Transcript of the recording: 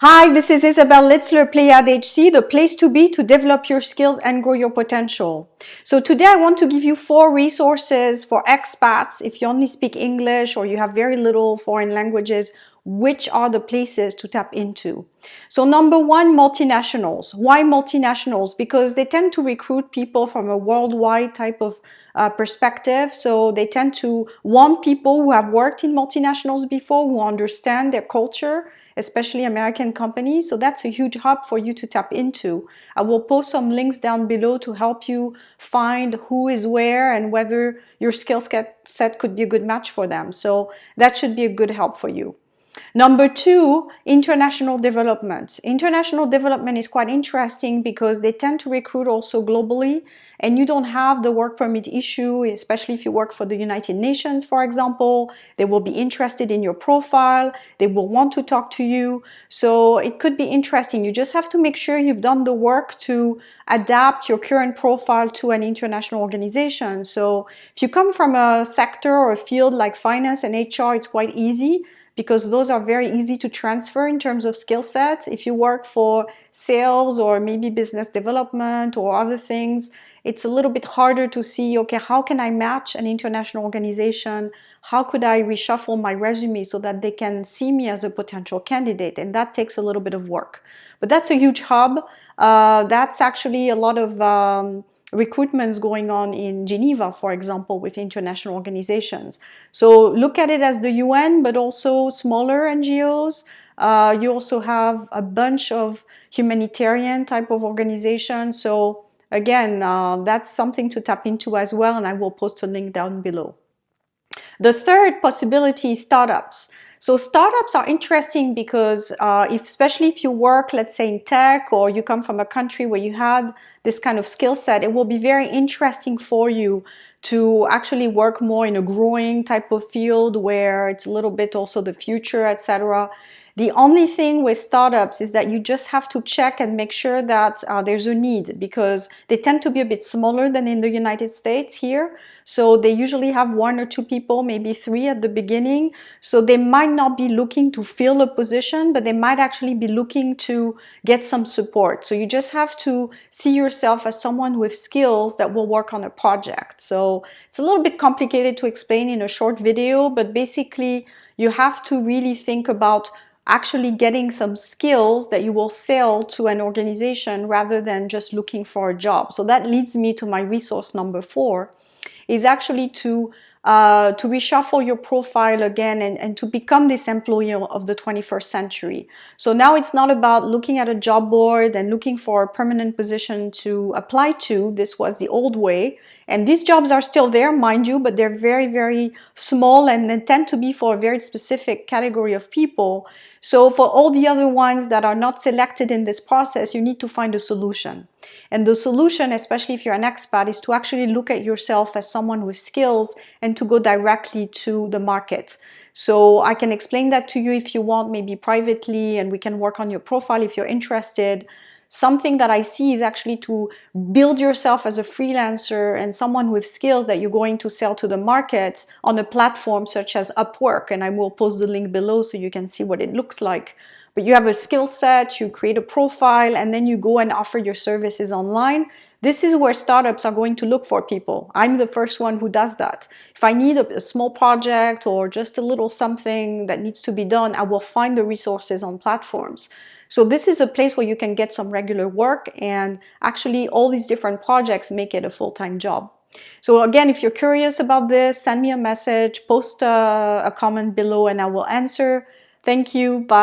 Hi, this is Isabel Litzler, Playad HC, the place to be to develop your skills and grow your potential. So today I want to give you 4 resources for expats. If you only speak English or you have very little foreign languages, which are the places to tap into. So number 1, multinationals. Why multinationals? Because they tend to recruit people from a worldwide type of perspective. So they tend to want people who have worked in multinationals before, who understand their culture, especially American companies. So that's a huge hub for you to tap into. I will post some links down below to help you find who is where and whether your skill set could be a good match for them. So that should be a good help for you. Number 2, international development. International development is quite interesting because they tend to recruit also globally, and you don't have the work permit issue, especially if you work for the United Nations, for example. They will be interested in your profile. They will want to talk to you. So it could be interesting. You just have to make sure you've done the work to adapt your current profile to an international organization. So if you come from a sector or a field like finance and HR, it's quite easy, because those are very easy to transfer in terms of skill set. If you work for sales or maybe business development or other things, it's a little bit harder to see, okay, how can I match an international organization? How could I reshuffle my resume so that they can see me as a potential candidate? And that takes a little bit of work. But that's a huge hub. That's actually a lot of recruitments going on in Geneva, for example, with international organizations. So look at it as the UN, but also smaller NGOs. You also have a bunch of humanitarian type of organizations. So again, that's something to tap into as well, and I will post a link down below. The third possibility is startups. So startups are interesting because especially if you work, let's say in tech, or you come from a country where you had this kind of skill set, it will be very interesting for you to actually work more in a growing type of field where it's a little bit also the future, etc. The only thing with startups is that you just have to check and make sure that there's a need, because they tend to be a bit smaller than in the United States here. So they usually have 1 or 2 people, maybe 3 at the beginning. So they might not be looking to fill a position, but they might actually be looking to get some support. So you just have to see yourself as someone with skills that will work on a project. So it's a little bit complicated to explain in a short video, but basically you have to really think about actually getting some skills that you will sell to an organization rather than just looking for a job. So that leads me to my resource number 4, is actually to reshuffle your profile again and to become this employee of the 21st century. So now it's not about looking at a job board and looking for a permanent position to apply to. This was the old way. And these jobs are still there, mind you, but they're very, very small, and they tend to be for a very specific category of people. So for all the other ones that are not selected in this process, you need to find a solution. And the solution, especially if you're an expat, is to actually look at yourself as someone with skills and to go directly to the market. So I can explain that to you if you want, maybe privately, and we can work on your profile if you're interested. Something that I see is actually to build yourself as a freelancer and someone with skills that you're going to sell to the market on a platform such as Upwork. And I will post the link below so you can see what it looks like. But you have a skill set, you create a profile, and then you go and offer your services online. This is where startups are going to look for people. I'm the first one who does that. If I need a small project or just a little something that needs to be done, I will find the resources on platforms. So this is a place where you can get some regular work, and actually all these different projects make it a full-time job. So again, if you're curious about this, send me a message, post a comment below, and I will answer. Thank you. Bye.